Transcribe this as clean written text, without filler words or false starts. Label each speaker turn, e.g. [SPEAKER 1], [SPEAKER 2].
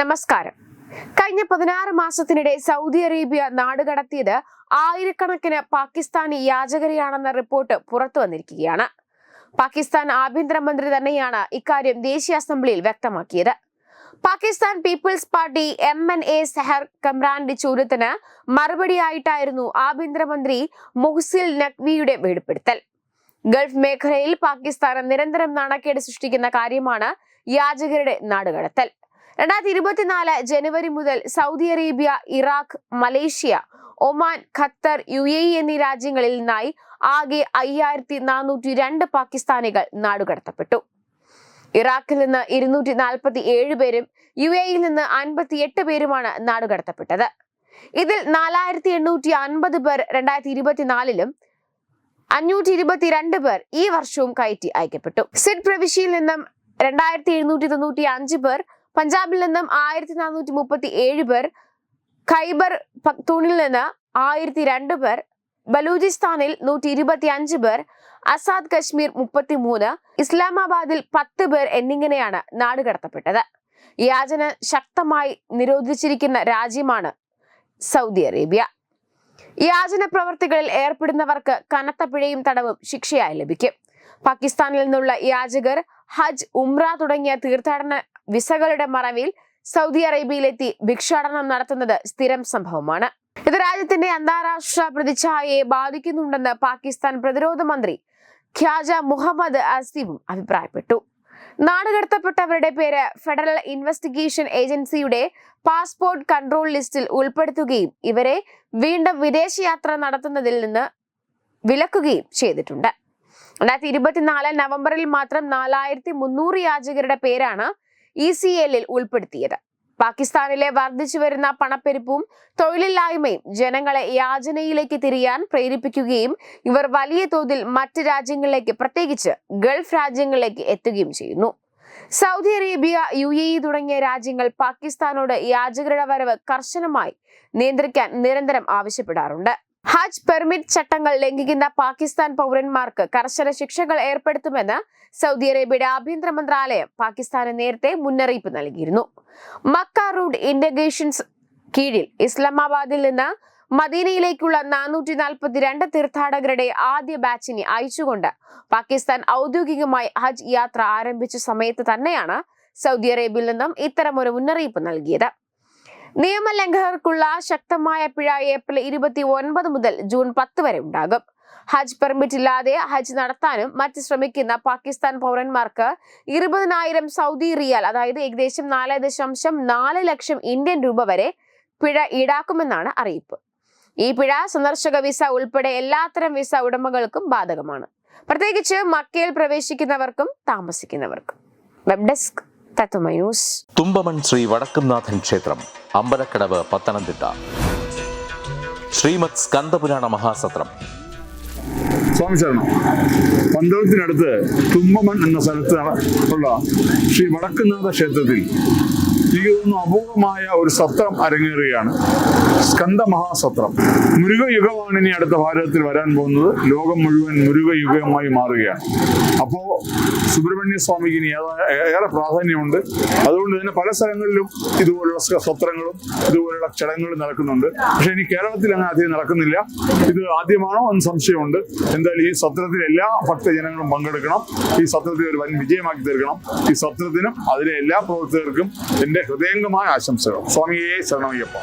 [SPEAKER 1] നമസ്കാരം. കഴിഞ്ഞ 16 മാസത്തിനിടെ സൗദി അറേബ്യ നാടുകടത്തിയത് ആയിരക്കണക്കിന് പാകിസ്ഥാനി യാചകരെയാണെന്ന റിപ്പോർട്ട് പുറത്തു വന്നിരിക്കുകയാണ്. പാകിസ്ഥാൻ ആഭ്യന്തരമന്ത്രി തന്നെയാണ് ഇക്കാര്യം ദേശീയ അസംബ്ലിയിൽ വ്യക്തമാക്കിയത്. Pakistan people's party MNA Sehar കമ്രാന്റെ ചോദ്യത്തിന് മറുപടിയായിട്ടായിരുന്നു ആഭ്യന്തരമന്ത്രി മുഹ്സിൽ നഖ്വിയുടെ വെളിപ്പെടുത്തൽ. ഗൾഫ് മേഖലയിൽ പാകിസ്ഥാൻ നിരന്തരം നാണക്കേട് സൃഷ്ടിക്കുന്ന കാര്യമാണ് യാചകരുടെ നാടുകടത്തൽ. 2024 ജനുവരി മുതൽ Saudi Arabia, Iraq, Malaysia, Oman, Qatar, UAE എന്നീ രാജ്യങ്ങളിൽ നിന്നായി ആകെ 5402 പാകിസ്ഥാനികൾ നാടുകടത്തപ്പെട്ടു. ഇറാഖിൽ നിന്ന് 247 പേരും UAEയിൽ നിന്ന് 58 പേരുമാണ് നാടുകടത്തപ്പെട്ടത്. ഇതിൽ 4850 പേർ 2024-ലും 522 പേർ ഈ വർഷവും കയറ്റി അയക്കപ്പെട്ടു. സിഡ് പ്രവിശ്യയിൽ നിന്നും 2795 പേർ, പഞ്ചാബിൽ നിന്നും 1437 പേർ, ഖൈബർ പഖ്തൂണിൽ നിന്ന് 1002 പേർ, ബലൂചിസ്ഥാനിൽ 125 പേർ, ആസാദ് കശ്മീർ 33, ഇസ്ലാമാബാദിൽ 10 പേർ എന്നിങ്ങനെയാണ് നാടുകടത്തപ്പെട്ടത്. യാചന ശക്തമായി നിരോധിച്ചിരിക്കുന്ന രാജ്യമാണ് സൗദി അറേബ്യ. യാചന പ്രവർത്തികളിൽ ഏർപ്പെടുന്നവർക്ക് കനത്ത പിഴയും തടവും ശിക്ഷയായി ലഭിക്കും. പാകിസ്ഥാനിൽ നിന്നുള്ള യാചകർ ഹജ്ജ്, ഉംറ തുടങ്ങിയ തീർത്ഥാടന വിസകളുടെ മറവിൽ സൗദി അറേബ്യയിലെത്തി ഭിക്ഷാടനം നടത്തുന്നത് സ്ഥിരം സംഭവമാണ്. ഇത് രാജ്യത്തിന്റെ അന്താരാഷ്ട്ര പ്രതിച്ഛായയെ ബാധിക്കുന്നുണ്ടെന്ന് പാകിസ്ഥാൻ പ്രതിരോധ മന്ത്രി ഖ്വാജ മുഹമ്മദ് ആസിഫും അഭിപ്രായപ്പെട്ടു. നാടുകടത്തപ്പെട്ടവരുടെ പേര് ഫെഡറൽ ഇൻവെസ്റ്റിഗേഷൻ ഏജൻസിയുടെ പാസ്പോർട്ട് കൺട്രോൾ ലിസ്റ്റിൽ ഉൾപ്പെടുത്തുകയും ഇവരെ വീണ്ടും വിദേശയാത്ര നടത്തുന്നതിൽ നിന്ന് വിലക്കുകയും ചെയ്തിട്ടുണ്ട്. 2024 നവംബറിൽ മാത്രം 4300 യാചകരുടെ പേരാണ് ECL-ൽ ഉൾപ്പെടുത്തിയത്. പാകിസ്ഥാനിലെ വർദ്ധിച്ചു വരുന്ന പണപ്പെരുപ്പവും തൊഴിലില്ലായ്മയും ജനങ്ങളെ യാചനയിലേക്ക് തിരിയാൻ പ്രേരിപ്പിക്കുകയും ഇവർ വലിയ തോതിൽ മറ്റ് രാജ്യങ്ങളിലേക്ക്, പ്രത്യേകിച്ച് ഗൾഫ് രാജ്യങ്ങളിലേക്ക് എത്തുകയും ചെയ്യുന്നു. സൗദി അറേബ്യ, UAE തുടങ്ങിയ രാജ്യങ്ങൾ പാകിസ്ഥാനോട് യാചകരുടെ വരവ് കർശനമായി നിയന്ത്രിക്കാൻ നിരന്തരം ആവശ്യപ്പെടാറുണ്ട്. ഹജ്ജ് പെർമിറ്റ് ചട്ടങ്ങൾ ലംഘിക്കുന്ന പാകിസ്ഥാൻ പൗരന്മാർക്ക് കർശന ശിക്ഷകൾ ഏർപ്പെടുത്തുമെന്ന് സൗദി അറേബ്യയുടെ ആഭ്യന്തര മന്ത്രാലയം പാകിസ്ഥാന് നേരത്തെ മുന്നറിയിപ്പ് നൽകിയിരുന്നു. മക്ക റൂട്ട് ഇന്റഗ്രേഷൻസ് കീഴിൽ ഇസ്ലാമാബാദിൽ നിന്ന് മദീനയിലേക്കുള്ള 442 തീർത്ഥാടകരുടെ ആദ്യ ബാച്ചിനെ അയച്ചുകൊണ്ട് പാകിസ്ഥാൻ ഔദ്യോഗികമായി ഹജ്ജ് യാത്ര ആരംഭിച്ച സമയത്ത് തന്നെയാണ് സൗദി അറേബ്യയിൽ നിന്നും ഇത്തരമൊരു മുന്നറിയിപ്പ് നൽകിയത്. നിയമലംഘകർക്കുള്ള ശക്തമായ പിഴ ഏപ്രിൽ 29 മുതൽ ജൂൺ 10 വരെ ഉണ്ടാകും. ഹജ്ജ് പെർമിറ്റ് ഇല്ലാതെ ഹജ്ജ് നടത്താനും മറ്റ് ശ്രമിക്കുന്ന പാകിസ്ഥാൻ പൗരന്മാർക്ക് 20,000 സൗദി റിയാൽ, അതായത് ഏകദേശം 4.4 ലക്ഷം ഇന്ത്യൻ രൂപ വരെ പിഴ ഈടാക്കുമെന്നാണ് അറിയിപ്പ്. ഈ പിഴ സന്ദർശക വിസ ഉൾപ്പെടെ എല്ലാത്തരം വിസ ഉടമകൾക്കും ബാധകമാണ്, പ്രത്യേകിച്ച് മക്കയിൽ പ്രവേശിക്കുന്നവർക്കും താമസിക്കുന്നവർക്കും. വെബ് ഡെസ്ക് തത്വമൈ ന്യൂസ്.
[SPEAKER 2] തുമ്പമൺ ശ്രീ വടക്കുംനാഥൻ ക്ഷേത്രം, അമ്പലക്കടവ്, പത്തനംതിട്ട. ശ്രീമദ് സ്കന്ദപുരാണ മഹാസത്രം.
[SPEAKER 3] സ്വാമി ശരണം. പന്തളത്തിനടുത്ത് തുമ്പമൺ എന്ന സ്ഥലത്ത് ഉള്ള ശ്രീ വടക്കുംനാഥ ക്ഷേത്രത്തിൽ എനിക്ക് തോന്നുന്നു അപൂർവമായ ഒരു സത്രം അരങ്ങേറുകയാണ്. സ്കന്ദ മഹാസത്രം. മുരുകയുഗമാണ് ഇനി അടുത്ത ഭാരതത്തിൽ വരാൻ പോകുന്നത്. ലോകം മുഴുവൻ മുരുകയുഗമായി മാറുകയാണ്. അപ്പോ സുബ്രഹ്മണ്യ സ്വാമിക്ക് ഇനി ഏറെ പ്രാധാന്യമുണ്ട്. അതുകൊണ്ട് തന്നെ പല സ്ഥലങ്ങളിലും ഇതുപോലുള്ള സത്രങ്ങളും ഇതുപോലുള്ള ചടങ്ങുകളും നടക്കുന്നുണ്ട്. പക്ഷെ ഇനി കേരളത്തിൽ അങ്ങനെ അധികം നടക്കുന്നില്ല. ഇത് ആദ്യമാണോ എന്ന് സംശയമുണ്ട്. എന്തായാലും ഈ സത്രത്തിൽ എല്ലാ ഭക്തജനങ്ങളും പങ്കെടുക്കണം. ഈ സത്രത്തിൽ ഒരു വൻ വിജയമാക്കി തീർക്കണം. ഈ സത്രത്തിനും അതിലെ എല്ലാ പ്രവർത്തകർക്കും എന്റെ ഹൃദയംഗമായ ആശംസകൾ. സ്വാമിയെ ശരണമയ്യപ്പ.